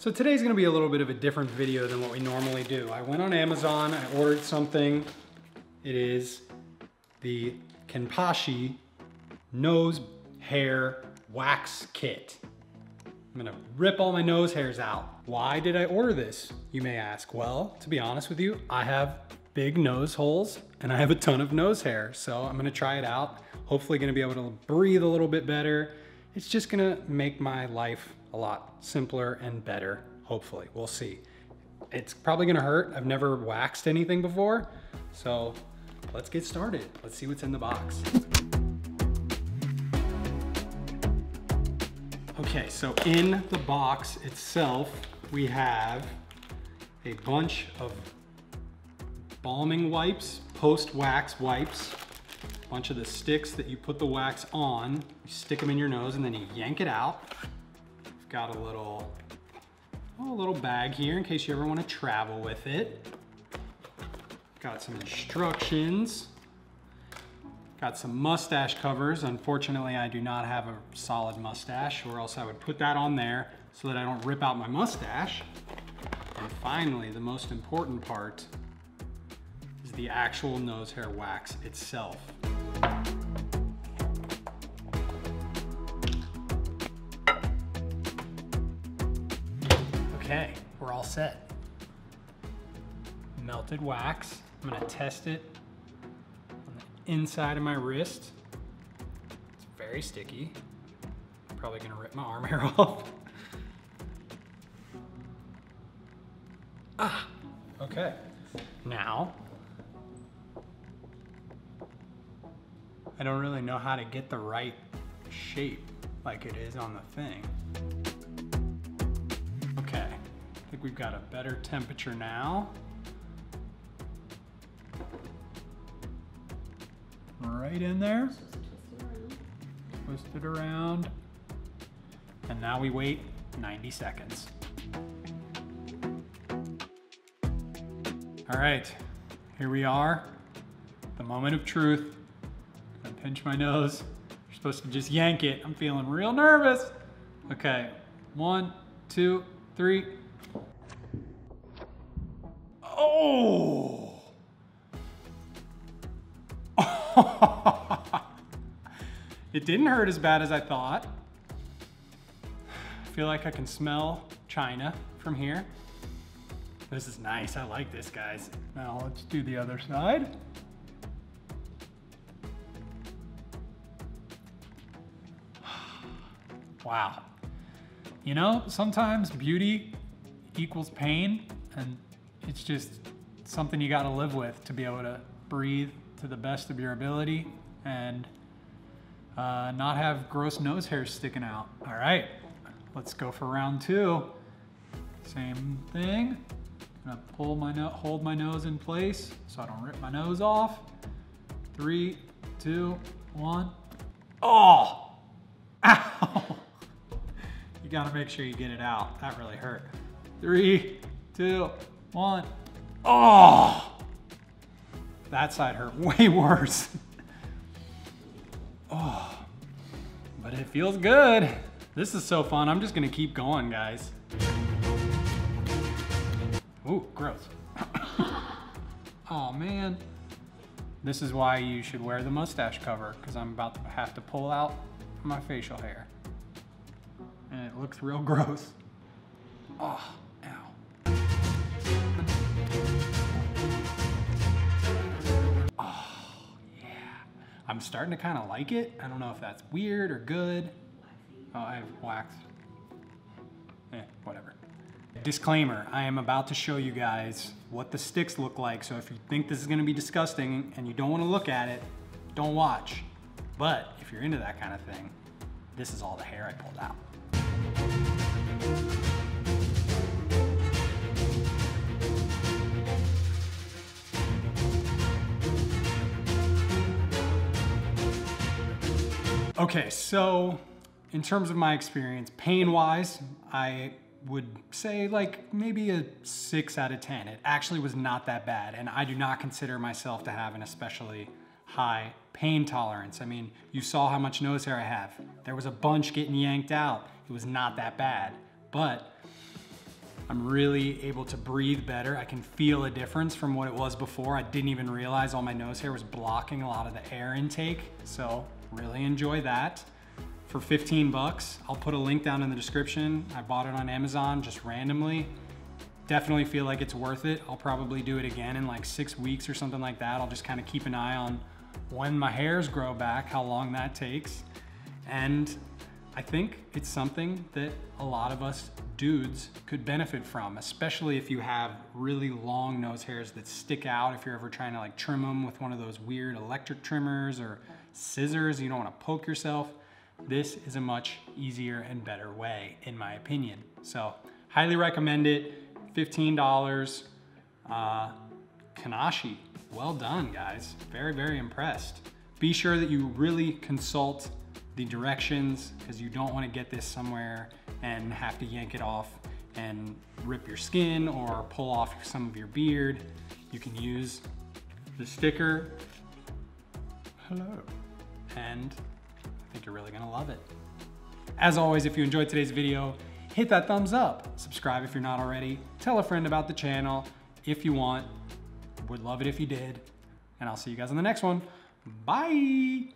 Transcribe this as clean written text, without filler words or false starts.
So today's gonna be a little bit of a different video than what we normally do. I went on Amazon, I ordered something. It is the Kenpachi nose hair wax kit. I'm gonna rip all my nose hairs out. Why did I order this, you may ask? Well, to be honest with you, I have big nose holes and I have a ton of nose hair. So I'm gonna try it out. Hopefully gonna be able to breathe a little bit better. It's just gonna make my life a lot simpler and better, hopefully. We'll see. It's probably gonna hurt. I've never waxed anything before. So let's get started. Let's see what's in the box. Okay, so in the box itself, we have a bunch of balming wipes, post-wax wipes, a bunch of the sticks that you put the wax on, you stick them in your nose and then you yank it out. We've got a little bag here in case you ever want to travel with it. Got some instructions. Got some mustache covers. Unfortunately, I do not have a solid mustache, or else I would put that on there so that I don't rip out my mustache. And finally, the most important part is the actual nose hair wax itself. Okay, we're all set. Melted wax. I'm gonna test it on the inside of my wrist. It's very sticky. I'm probably gonna rip my arm hair off. Ah, okay. Now, I don't really know how to get the right shape like it is on the thing. Okay, I think we've got a better temperature now. Right in there. Twist it around. And now we wait 90 seconds. All right, here we are. The moment of truth. I pinch my nose. You're supposed to just yank it. I'm feeling real nervous. Okay, 1, 2, 3. Oh! It didn't hurt as bad as I thought. I feel like I can smell China from here. This is nice, I like this, guys. Now let's do the other side. Wow. You know, sometimes beauty equals pain, and it's just something you gotta live with to be able to breathe to the best of your ability and not have gross nose hairs sticking out. All right, let's go for round 2. Same thing. I'm gonna hold my nose in place so I don't rip my nose off. 3, 2, 1. Oh! Ow! You gotta make sure you get it out. That really hurt. 3, 2, 1. Oh! That side hurt way worse. Oh, but it feels good. This is so fun. I'm just gonna keep going, guys. Ooh, gross. Oh man. This is why you should wear the mustache cover, because I'm about to have to pull out my facial hair. And it looks real gross. Oh, ow. I'm starting to kind of like it. I don't know if that's weird or good. Oh, I have wax. Whatever. Disclaimer, I am about to show you guys what the sticks look like. So if you think this is gonna be disgusting and you don't wanna look at it, don't watch. But if you're into that kind of thing, this is all the hair I pulled out. Okay, so in terms of my experience, pain-wise, I would say like maybe a 6 out of 10. It actually was not that bad, and I do not consider myself to have an especially high pain tolerance. I mean, you saw how much nose hair I have. There was a bunch getting yanked out. It was not that bad, but I'm really able to breathe better. I can feel a difference from what it was before. I didn't even realize all my nose hair was blocking a lot of the air intake. So really enjoy that. For 15 bucks, I'll put a link down in the description. I bought it on Amazon just randomly. Definitely feel like it's worth it. I'll probably do it again in like 6 weeks or something like that. I'll just kind of keep an eye on when my hairs grow back, how long that takes. And I think it's something that a lot of us dudes could benefit from, especially if you have really long nose hairs that stick out. If you're ever trying to like trim them with one of those weird electric trimmers or scissors, you don't want to poke yourself. This is a much easier and better way, in my opinion. So highly recommend it. $15. Kanashi, well done, guys. Very, very impressed. Be sure that you really consult the directions, because you don't want to get this somewhere and have to yank it off and rip your skin or pull off some of your beard. You can use the sticker. Hello. And I think you're really gonna love it. As always, if you enjoyed today's video, hit that thumbs up. Subscribe if you're not already. Tell a friend about the channel if you want. Would love it if you did. And I'll see you guys on the next one. Bye.